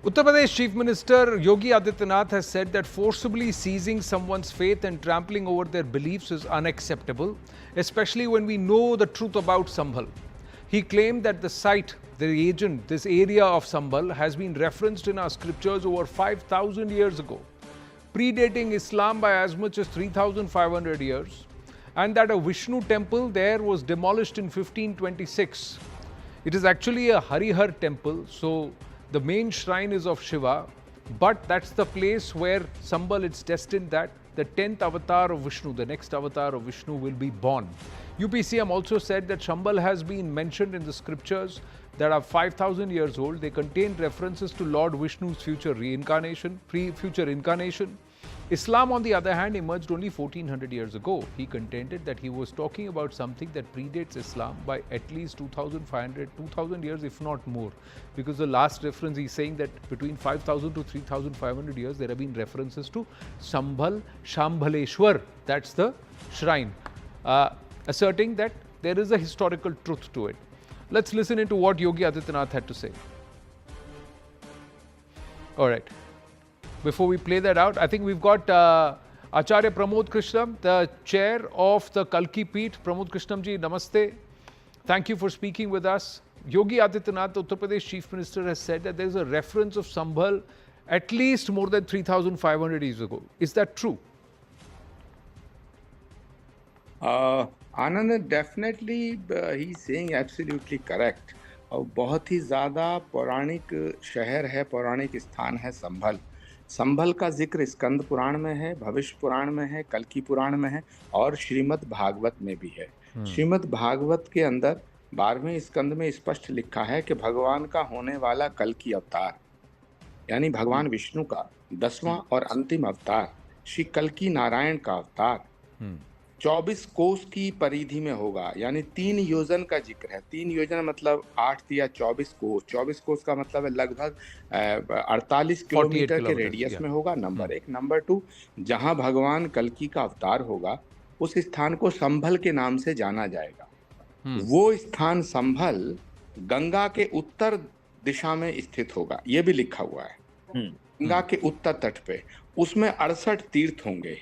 Uttar Pradesh Chief Minister Yogi Adityanath has said that forcibly seizing someone's faith and trampling over their beliefs is unacceptable, especially when we know the truth about Sambhal. He claimed that the site, the agent, this area of Sambhal has been referenced in our scriptures over 5,000 years ago, predating Islam by as much as 3,500 years, and that a Vishnu temple there was demolished in 1526. It is actually a Harihar temple, so the main shrine is of Shiva, but that's the place where Sambhal, it's destined that the 10th avatar of Vishnu, the next avatar of Vishnu, will be born. UPCM also said that Sambhal has been mentioned in the scriptures that are 5,000 years old. They contain references to Lord Vishnu's future reincarnation, future incarnation. Islam, on the other hand, emerged only 1400 years ago. He contended that he was talking about something that predates Islam by at least 2,000 years, if not more. Because the last reference, he's saying that between 5,000 to 3,500 years, there have been references to Sambhal, Shambhaleshwar, that's the shrine, asserting that there is a historical truth to it. Let's listen into what Yogi Adityanath had to say. All right. Before we play that out, I think we've got Acharya Pramod Krishnam, the chair of the Kalki Peeth. Pramod Krishnam ji, namaste. Thank you for speaking with us. Yogi Adityanath, the Uttar Pradesh Chief Minister, has said that there is a reference of Sambhal at least more than 3,500 years ago. Is that true? Anand, definitely he's saying absolutely correct. और बहुत ही ज़्यादा पौराणिक शहर है, पौराणिक स्थान है संभल। संभल का जिक्र स्कंद पुराण में है, भविष्य पुराण में है, कल्की पुराण में है और श्रीमद् भागवत में भी है। श्रीमद् भागवत के अंदर 12वें स्कंद में स्पष्ट लिखा है कि भगवान का होने वाला कल्की अवतार यानी भगवान विष्णु का 10वां और अंतिम अवतार श्री कल्की नारायण का अवतार 24 कोस की परिधि में होगा, यानी 3 योजन का जिक्र है। 3 योजन मतलब 8 या 24 कोस। 24 कोस का मतलब है लगभग 48 किलोमीटर के रेडियस में होगा, नंबर 1। नंबर 2, जहां भगवान कल्की का अवतार होगा उस स्थान को संभल के नाम से जाना जाएगा। वो स्थान संभल गंगा के उत्तर दिशा में स्थित होगा, ये भी लिखा हुआ है। गंगा के उत्तर तट पे उसमें 68 तीर्थ होंगे,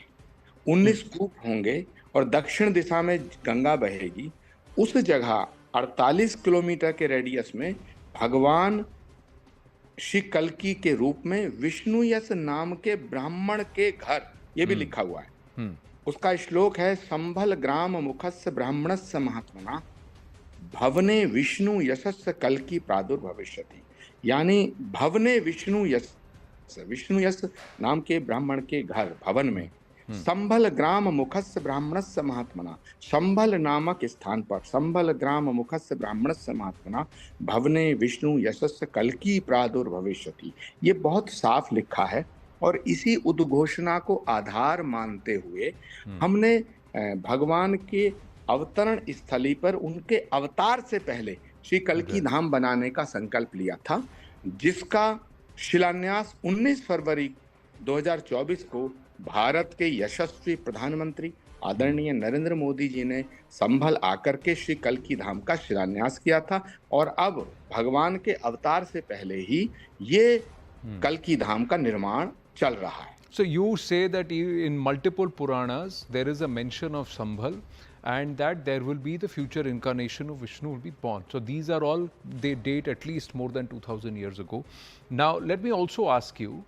19 कूप होंगे और दक्षिण दिशा में गंगा बहेगी। उस जगह 48 किलोमीटर के रेडियस में भगवान श्री कल्की के रूप में विष्णु यश नाम के ब्राह्मण के घर, ये भी लिखा हुआ है। उसका श्लोक है, संभल ग्राम मुखस्य ब्राह्मणस्य महात्मना भवने विष्णु यशस्य कल्की प्रादुर्भविष्यति। यानी भवने विष्णु यश नाम के ब्राह्मण के घर भवन में संभल ग्राम मुखस्य ब्राह्मणस्य महात्मना, संभल नामक स्थान पर संभल ग्राम मुखस्य ब्राह्मणस्य महात्मना भवने विष्णु यशस्य कल्की प्रादुर्भविष्यति। ये बहुत साफ लिखा है और इसी उद्घोषणा को आधार मानते हुए हमने भगवान के अवतरण स्थली पर उनके अवतार से पहले श्री कल्की धाम बनाने का संकल्प लिया था, जिसका शिलान्यास 19 फरवरी 2024 को भारत के यशस्वी प्रधानमंत्री आदरणीय नरेंद्र मोदी जी ने संभल आकर के श्री कल्की धाम का शिलान्यास किया था। और अब भगवान के अवतार से पहले ही ये कल्की धाम का निर्माण चल रहा है। So you say that in multiple Puranas there is a mention of Sambhal and that there will be the future incarnation of Vishnu will be born. So these are all, they date at least more than 2,000 years ago. Now let me also ask you,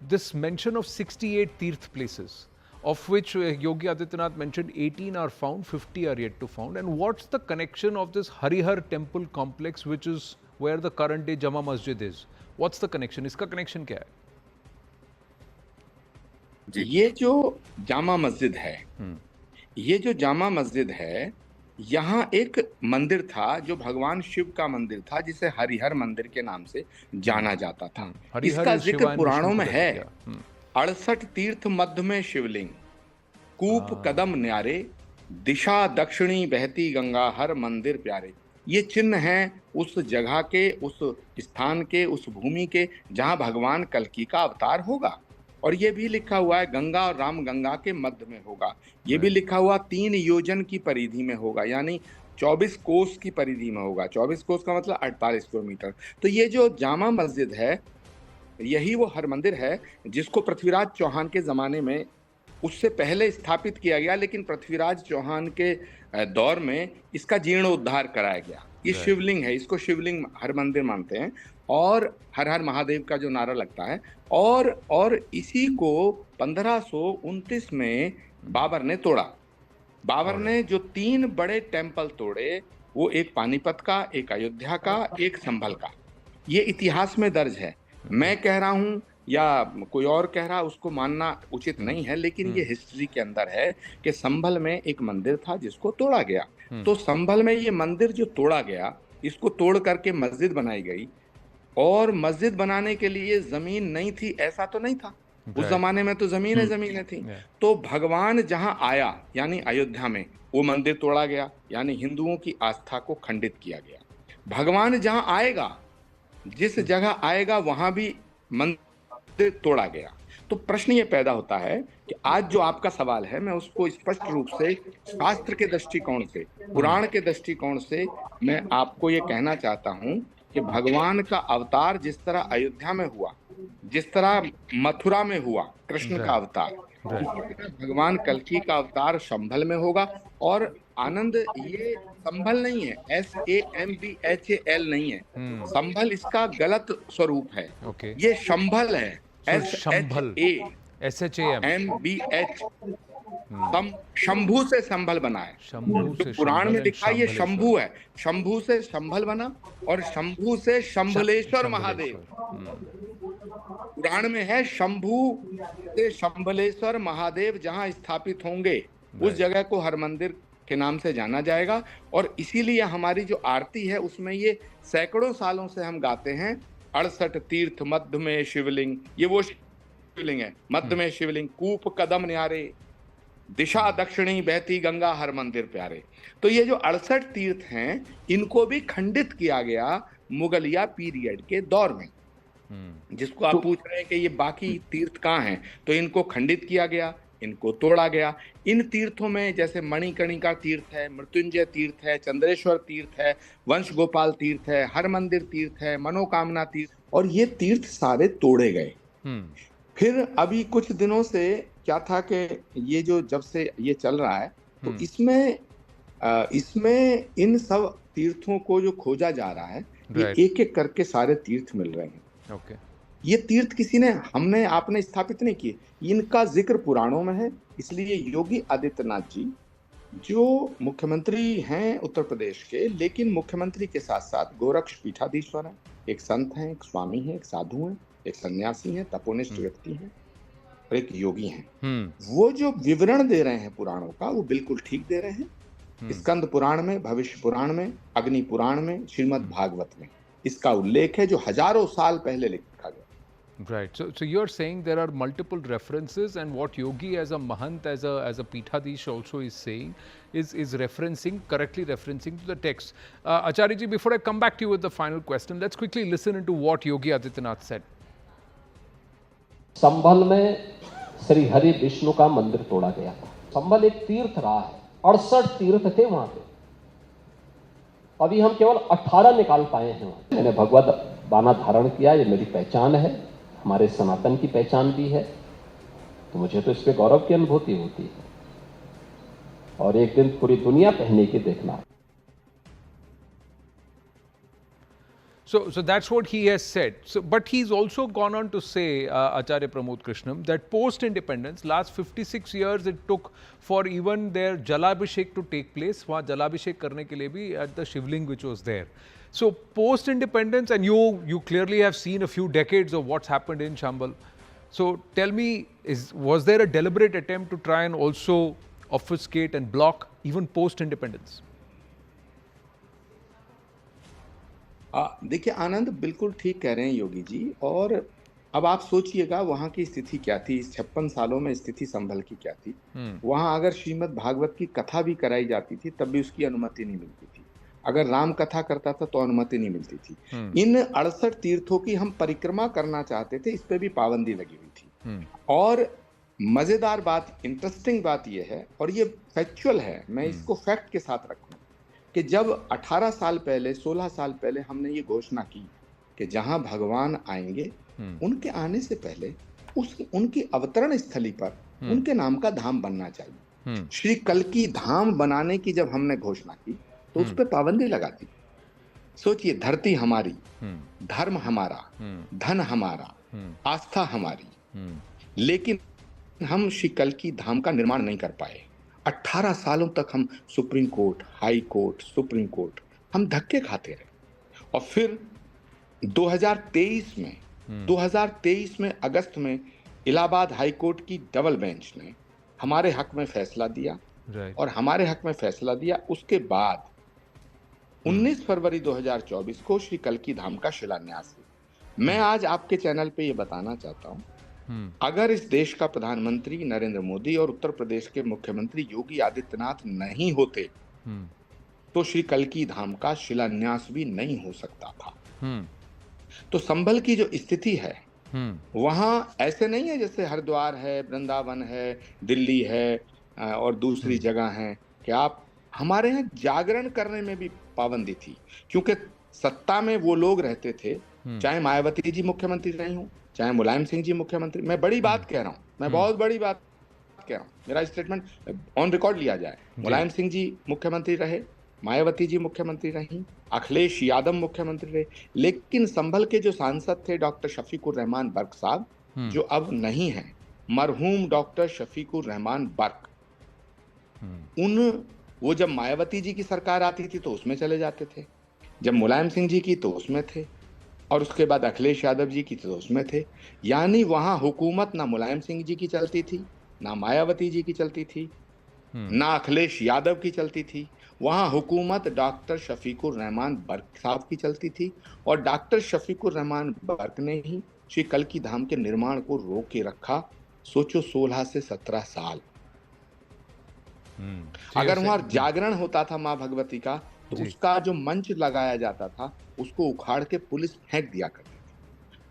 this mention of 68 Tirth places, of which Yogi Adityanath mentioned 18 are found, 50 are yet to found. And what's the connection of this Harihar temple complex, which is where the current day Jama Masjid is? What's the connection? इसका connection क्या है? ये जो जामा मस्जिद है, ये जो जामा मस्जिद है, यहाँ एक मंदिर था जो भगवान शिव का मंदिर था, जिसे हरिहर मंदिर के नाम से जाना जाता था। इसका जिक्र पुराणों में है। 68 तीर्थ मध्य में शिवलिंग, कूप कदम न्यारे, दिशा दक्षिणी बहती गंगा, हर मंदिर प्यारे। ये चिन्ह हैं उस जगह के, उस स्थान के, उस भूमि के जहाँ भगवान कल्की का अवतार होगा। और ये भी लिखा हुआ है गंगा और राम गंगा के मध्य में होगा। ये भी लिखा हुआ 3 योजन की परिधि में होगा, यानी 24 कोस की परिधि में होगा। 24 कोस का मतलब 48 किलोमीटर। तो ये जो जामा मस्जिद है यही वो हरमंदिर है जिसको पृथ्वीराज चौहान के ज़माने में उससे पहले स्थापित किया गया, लेकिन पृथ्वीराज चौहान के दौर में इसका जीर्णोद्धार कराया गया। ये Right. शिवलिंग है, इसको शिवलिंग हरमंदिर मानते हैं और हर हर महादेव का जो नारा लगता है। और इसी को 1529 में बाबर ने तोड़ा। बाबर ने जो 3 बड़े टेम्पल तोड़े, वो एक पानीपत का, एक अयोध्या का, एक संभल का। ये इतिहास में दर्ज है। मैं कह रहा हूं या कोई और कह रहा, उसको मानना उचित नहीं है, लेकिन ये हिस्ट्री के अंदर है कि संभल में एक मंदिर था जिसको तोड़ा गया। तो संभल में ये मंदिर जो तोड़ा गया, इसको तोड़ करके मस्जिद बनाई गई। और मस्जिद बनाने के लिए जमीन नहीं थी ऐसा तो नहीं था, उस जमाने में तो जमीनें थी। तो भगवान जहां आया यानी अयोध्या में, वो मंदिर तोड़ा गया, यानी हिंदुओं की आस्था को खंडित किया गया। भगवान जहां आएगा, जिस जगह आएगा, वहां भी मंदिर तोड़ा गया। तो प्रश्न ये पैदा होता है कि आज जो आपका सवाल है, मैं उसको स्पष्ट रूप से शास्त्र के दृष्टिकोण से, पुराण के दृष्टिकोण से मैं आपको ये कहना चाहता हूं कि भगवान का अवतार जिस तरह अयोध्या में हुआ, जिस तरह मथुरा में हुआ कृष्ण का अवतार, भगवान कल्कि का अवतार संभल में होगा। और आनंद, ये संभल नहीं है, SAMBHAL नहीं है, संभल इसका गलत स्वरूप है। ये संभल है, SHAMBH, शंभू से संभल बना है। तो पुराण में लिखा ये शंभू है, शंभू से संभल बना और शंभू से शंभलेश्वर महादेव। पुराण में है शंभू से शंभलेश्वर महादेव जहां स्थापित होंगे, उस जगह को हरमंदिर के नाम से जाना जाएगा। और इसीलिए हमारी जो आरती है उसमें ये सैकड़ों सालों से हम गाते हैं, 68 तीर्थ मध्य में शिवलिंग। ये वो शिवलिंग है, मध्य में शिवलिंग, कूप कदम न्यारे, दिशा दक्षिणी बहती गंगा, हर मंदिर प्यारे। तो ये जो 68 तीर्थ हैं, इनको भी खंडित किया गया मुगलिया पीरियड के दौर में। जिसको आप पूछ रहे हैं कि ये बाकी तीर्थ कहाँ हैं, तो इनको खंडित किया गया, इनको तोड़ा गया। इन तीर्थों में जैसे मणिकर्णिका तीर्थ है, मृत्युंजय तीर्थ है, चंद्रेश्वर तीर्थ है, वंश गोपाल तीर्थ है, हरमंदिर तीर्थ है, मनोकामना तीर्थ, और ये तीर्थ सारे तोड़े गए। फिर अभी कुछ दिनों से क्या था कि ये जो जब से ये चल रहा है, तो इसमें इन सब तीर्थों को जो खोजा जा रहा है, ये एक एक करके सारे तीर्थ मिल रहे हैं। ये तीर्थ किसी ने, हमने आपने स्थापित नहीं किए, इनका जिक्र पुराणों में है। इसलिए योगी आदित्यनाथ जी जो मुख्यमंत्री हैं उत्तर प्रदेश के, लेकिन मुख्यमंत्री के साथ साथ गोरक्ष पीठाधीश्वर हैं, एक संत हैं, एक स्वामी हैं, एक साधु हैं, एक सन्यासी हैं, तपोनिष्ठ व्यक्ति हैं और एक योगी हैं। वो जो विवरण दे रहे हैं पुराणों का, वो बिल्कुल ठीक दे रहे हैं। स्कंद पुराण में, भविष्य पुराण में, अग्नि पुराण में, श्रीमद् भागवत में इसका उल्लेख है, जो हजारों साल पहले लिखा गया। Right. So you're saying there are multiple references, and what Yogi as a Mahant, as a Peethadish also is saying is referencing, correctly referencing to the text. Acharya ji, before I come back to you with the final question, let's quickly listen into what Yogi Adityanath said. संभल में श्री हरि विष्णु का मंदिर तोड़ा गया था। संभल एक तीर्थ रहा है, 68 तीर्थ थे वहां पे, अभी हम केवल 18 निकाल पाए हैं। मैंने भगवत बाना धारण किया, ये मेरी पहचान है, हमारे सनातन की पहचान भी है, तो मुझे तो इस पे गौरव की अनुभूति होती है, और एक दिन पूरी दुनिया पहने के देखना। So that's what he has said. So, but he's also gone on to say, Acharya Pramod Krishnam, that post-independence, last 56 years it took for even their Jalabhishek to take place. वहाँ Jalabhishek करने के लिए भी at the Shivling which was there. So post-independence, and you clearly have seen a few decades of what's happened in Chambal. So tell me, was there a deliberate attempt to try and also obfuscate and block even post-independence? देखिए आनंद, बिल्कुल ठीक कह रहे हैं योगी जी। और अब आप सोचिएगा वहाँ की स्थिति क्या थी, इस 56 सालों में स्थिति संभल की क्या थी। वहाँ अगर श्रीमद् भागवत की कथा भी कराई जाती थी तब भी उसकी अनुमति नहीं मिलती थी। अगर राम कथा करता था तो अनुमति नहीं मिलती थी। इन 68 तीर्थों की हम परिक्रमा करना चाहते थे, इस पे भी पाबंदी लगी हुई थी। और मजेदार बात, इंटरेस्टिंग बात यह है, और ये फैक्चुअल है, मैं इसको फैक्ट के साथ रखूं, कि जब 18 साल पहले, 16 साल पहले हमने ये घोषणा की कि जहां भगवान आएंगे उनके आने से पहले उनकी अवतरण स्थली पर उनके नाम का धाम बनना चाहिए। श्री कल्की धाम बनाने की जब हमने घोषणा की तो उस पर पाबंदी लगा दी। सोचिए, धरती हमारी, धर्म हमारा, धन हमारा, आस्था हमारी, लेकिन हम श्री कल्की धाम का निर्माण नहीं कर पाए। 18 सालों तक हम supreme court, high court, supreme court, हम धक्के खाते रहे। और फिर 2023 में अगस्त में इलाहाबाद हाई कोर्ट की डबल बेंच ने हमारे हक में फैसला दिया। और हमारे हक में फैसला दिया, उसके बाद 19 फरवरी 2024 को श्री कल्की धाम का शिलान्यास हुआ। मैं आज आपके चैनल पे ये बताना चाहता हूं, अगर इस देश का प्रधानमंत्री नरेंद्र मोदी और उत्तर प्रदेश के मुख्यमंत्री योगी आदित्यनाथ नहीं होते तो श्री कल्की धाम का शिलान्यास भी नहीं हो सकता था। तो संभल की जो स्थिति है वहां ऐसे नहीं है जैसे हरिद्वार है, वृंदावन है, दिल्ली है और दूसरी जगह है कि आप, हमारे यहाँ जागरण करने में भी पाबंदी थी, क्योंकि सत्ता में वो लोग रहते थे, चाहे मायावती जी मुख्यमंत्री रही हूं, चाहे मुलायम सिंह जी मुख्यमंत्री। मैं बड़ी बात कह रहा हूं, मैं बहुत बड़ी बात कह रहा हूं, मेरा स्टेटमेंट ऑन रिकॉर्ड लिया जाए। मुलायम सिंह जी मुख्यमंत्री रहे, मायावती जी मुख्यमंत्री रही, अखिलेश यादव मुख्यमंत्री रहे, लेकिन संभल के जो सांसद थे डॉक्टर शफीकुर रहमान बर्क साहब, जो अब नहीं है, मरहूम डॉक्टर शफीकुर रहमान बर्क, वो जब मायावती जी की सरकार आती थी तो उसमें चले जाते थे, जब मुलायम सिंह जी की तो उसमें थे, और उसके बाद अखिलेश यादव जी की तो उसमें थे। यानी वहां हुकूमत ना मुलायम सिंह जी की चलती थी, ना मायावती जी की चलती थी, ना अखिलेश यादव की चलती थी, वहां हुकूमत डॉक्टर शफीकुर रहमान बर्क साहब की चलती थी। और डॉक्टर शफीकुर रहमान बर्क ने ही श्री कल्की धाम के निर्माण को रोक के रखा। सोचो, 16 से 17 साल। अगर वहां जागरण होता था मां भगवती का, तो उसका जो मंच लगाया जाता था उसको उखाड़ के पुलिस फेंक दिया करती थी।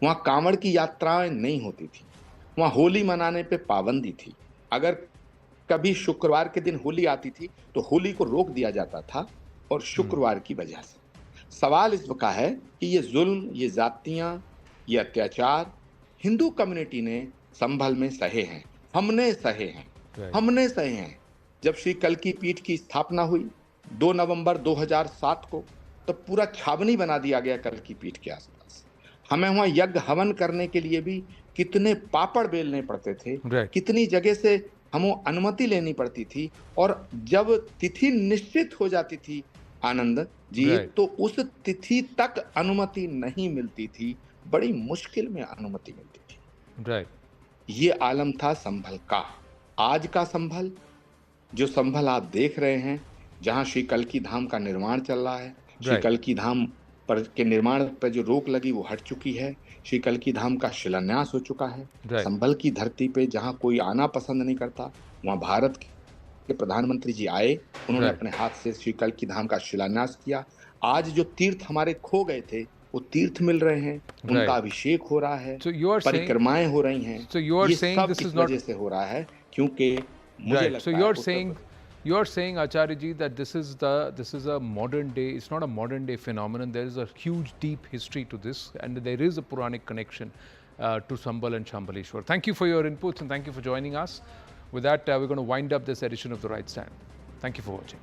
वहां कांवड़ की यात्राएं नहीं होती थी, वहां होली मनाने पे पाबंदी थी। अगर कभी शुक्रवार के दिन होली आती थी तो होली को रोक दिया जाता था, और शुक्रवार की वजह से सवाल इस का है कि ये जुल्म, ये जातियां, ये अत्याचार हिंदू कम्युनिटी ने संभल में सहे हैं, हमने सहे हैं, हमने सहे हैं। जब श्री कल्की पीठ की स्थापना हुई 2 नवंबर 2007 को, तब पूरा छावनी बना दिया गया कल्की पीठ के आसपास। हमें वहां यज्ञ हवन करने के लिए भी कितने पापड़ बेलने पड़ते थे, कितनी जगह से हमें अनुमति लेनी पड़ती थी, और जब तिथि निश्चित हो जाती थी आनंद जी, तो उस तिथि तक अनुमति नहीं मिलती थी, बड़ी मुश्किल में अनुमति मिलती थी। ये आलम था संभल का। आज का संभल, जो संभल आप देख रहे हैं, जहां श्री कल्की धाम का निर्माण चल रहा है, श्री कल्की धाम पर के निर्माण पर जो रोक लगी वो हट चुकी है, श्री कल्की धाम का शिलान्यास हो चुका है। संभल की धरती पे जहां कोई आना पसंद नहीं करता, वहां भारत के प्रधानमंत्री जी आए, उन्होंने अपने हाथ से श्री कल्की धाम का शिलान्यास किया। आज जो तीर्थ हमारे खो गए थे वो तीर्थ मिल रहे हैं, उनका अभिषेक हो रहा है, परिक्रमाएं हो रही हैं। ये सब किस वजह से हो रहा है? क्योंकि मुझे लगता है you're saying, Acharya ji, that this is a modern day, it's not a modern day phenomenon. There is a huge deep history to this, and there is a Puranic connection to Sambal and Shambaleshwar. Thank you for your inputs and thank you for joining us. With that, we're going to wind up this edition of The Right Stand. Thank you for watching.